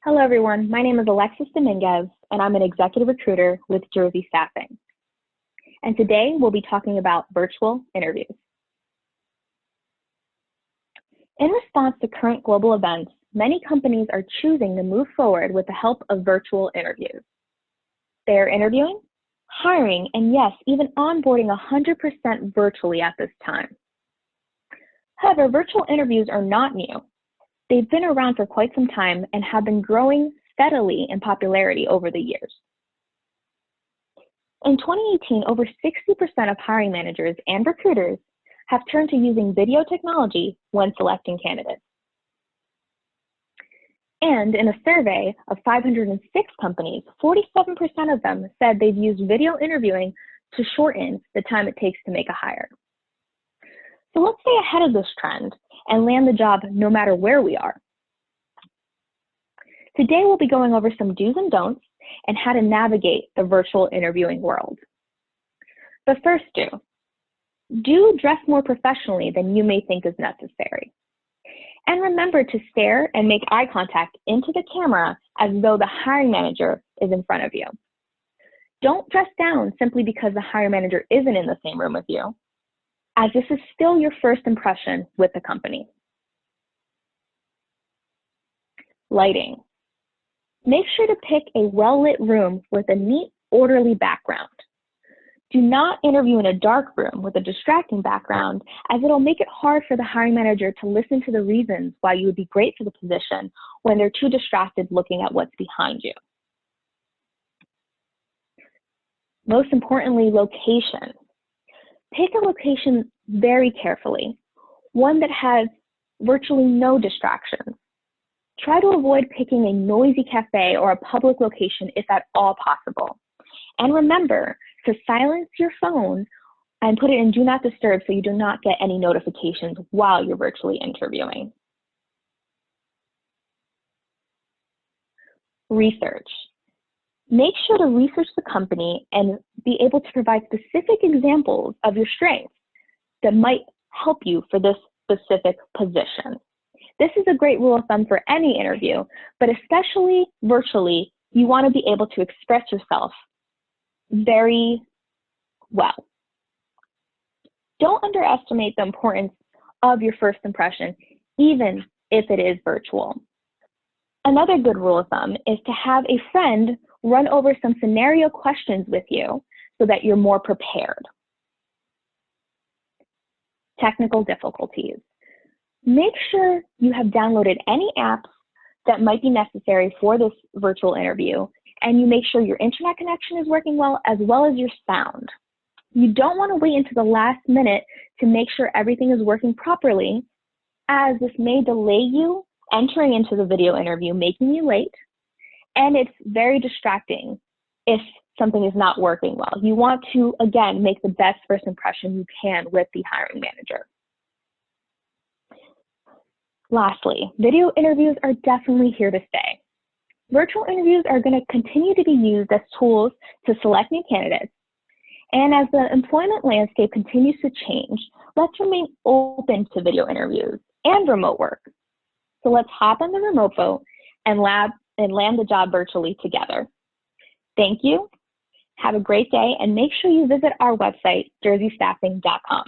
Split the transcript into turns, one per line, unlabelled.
Hello, everyone. My name is Alexis Dominguez, and I'm an executive recruiter with Jersey Staffing. And today we'll be talking about virtual interviews. In response to current global events, many companies are choosing to move forward with the help of virtual interviews. They are interviewing, hiring, and yes, even onboarding 100% virtually at this time. However, virtual interviews are not new. They've been around for quite some time and have been growing steadily in popularity over the years. In 2018, over 60% of hiring managers and recruiters have turned to using video technology when selecting candidates. And in a survey of 506 companies, 47% of them said they've used video interviewing to shorten the time it takes to make a hire. So let's stay ahead of this trend and land the job no matter where we are. Today, we'll be going over some do's and don'ts and how to navigate the virtual interviewing world. But first, do dress more professionally than you may think is necessary. And remember to stare and make eye contact into the camera as though the hiring manager is in front of you. Don't dress down simply because the hiring manager isn't in the same room with you, as this is still your first impression with the company. Lighting. Make sure to pick a well-lit room with a neat, orderly background. Do not interview in a dark room with a distracting background, as it'll make it hard for the hiring manager to listen to the reasons why you would be great for the position when they're too distracted looking at what's behind you. Most importantly, location. Pick a location very carefully, one that has virtually no distractions. Try to avoid picking a noisy cafe or a public location if at all possible. And remember to silence your phone and put it in Do Not Disturb so you do not get any notifications while you're virtually interviewing. Research. Make sure to research the company and be able to provide specific examples of your strengths that might help you for this specific position. This is a great rule of thumb for any interview, but especially virtually, you want to be able to express yourself very well. Don't underestimate the importance of your first impression, even if it is virtual. Another good rule of thumb is to have a friend run over some scenario questions with you so that you're more prepared. Technical difficulties. Make sure you have downloaded any apps that might be necessary for this virtual interview, and you make sure your internet connection is working well as your sound. You don't want to wait until the last minute to make sure everything is working properly, as this may delay you entering into the video interview, making you late, and it's very distracting if something is not working well. You want to, again, make the best first impression you can with the hiring manager. Lastly, video interviews are definitely here to stay. Virtual interviews are going to continue to be used as tools to select new candidates. And as the employment landscape continues to change, let's remain open to video interviews and remote work. So let's hop on the remote boat and land the job virtually together. Thank you. Have a great day, and make sure you visit our website, jerseystaffing.com.